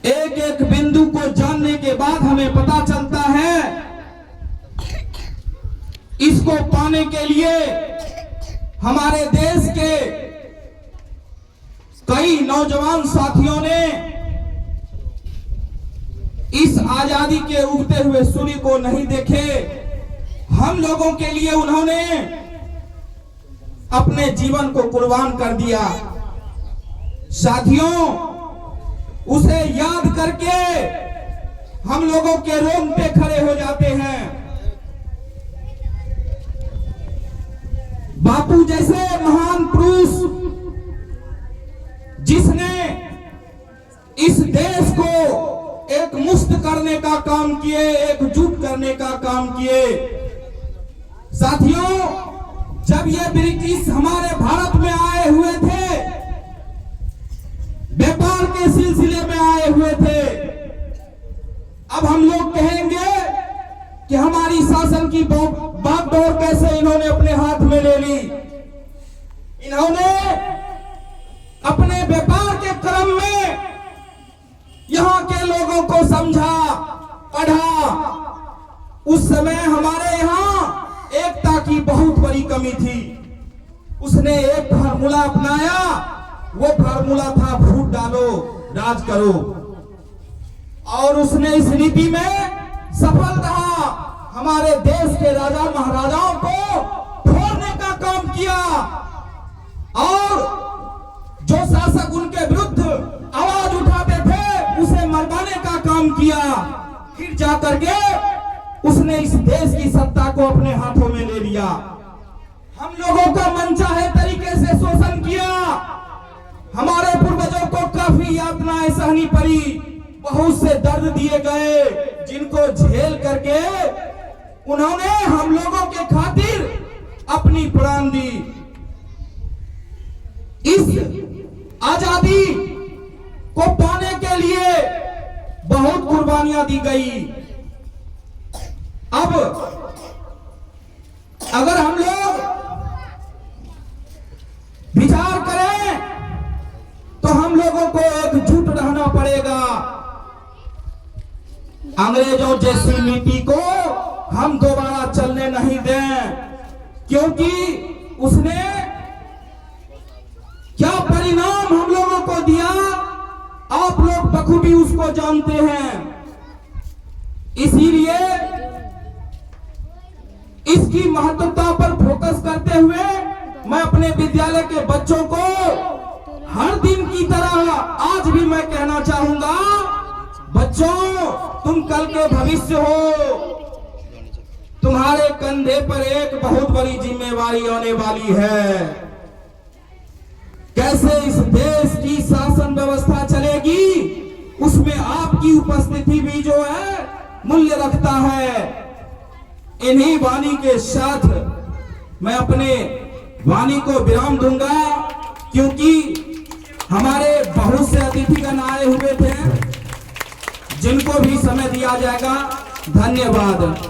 एक एक बिंदु को जानने के बाद हमें पता चलता है इसको पाने के लिए हमारे देश के कई नौजवान साथियों ने इस आजादी के उगते हुए सूर्य को नहीं देखे। हम लोगों के लिए उन्होंने अपने जीवन को कुर्बान कर दिया। साथियों, उसे याद करके हम लोगों के रोंगटे खड़े हो जाते हैं। बापू जैसे महान पुरुष जिसने इस देश को एक मुक्त करने का काम किए, एकजुट करने का काम किए। साथियों, जब ये ब्रिटिश हमारे भारत में आए हुए थे, व्यापार के सिलसिले में आए हुए थे, अब हम लोग कहेंगे कि हमारी शासन की बागडोर कैसे इन्होंने अपने हाथ में ले ली। इन्होंने अपने व्यापार के क्रम में यहां के लोगों को समझा, पढ़ा। उस समय हमारे यहां एकता की बहुत बड़ी कमी थी। उसने एक फार्मूला अपनाया, वो फार्मूला था वोट डालो, राज करो। और उसने इस नीति में सफल रहा। हमारे देश के राजा महाराजाओं को फोड़ने का काम किया और जो शासक उनके विरुद्ध आवाज उठाते थे उसे मरवाने का काम किया। फिर जाकर के उसने इस देश की सत्ता को अपने हाथों में ले लिया। हम लोगों का मनचाहे तरीके से शोषण किया। हमारे पूर्वजों को काफी यातनाएं सहनी पड़ी, बहुत से दर्द दिए गए, जिनको झेल करके उन्होंने हम लोगों के खातिर अपनी प्राण दी। इस आजादी को पाने के लिए बहुत कुर्बानियां दी गई। अब अगर हम लोग विचार करें तो हम लोगों को एकजुट रहना पड़ेगा। अंग्रेजों जैसी नीति को हम दोबारा चलने नहीं दें, क्योंकि उसने क्या परिणाम हम लोगों को दिया आप लोग बखूबी उसको जानते हैं। इसीलिए इसकी महत्वता पर फोकस करते हुए मैं अपने विद्यालय के बच्चों को हर दिन की तरह आज भी मैं कहना चाहूंगा, बच्चों, तुम कल के भविष्य हो। तुम्हारे कंधे पर एक बहुत बड़ी जिम्मेवारी आने वाली है। कैसे इस देश की शासन व्यवस्था चलेगी, उसमें आपकी उपस्थिति भी जो है मूल्य रखता है। इन्हीं वाणी के साथ मैं अपने वाणी को विराम दूंगा, क्योंकि हमारे बहुत से अतिथिगण आए हुए थे जिनको भी समय दिया जाएगा। धन्यवाद।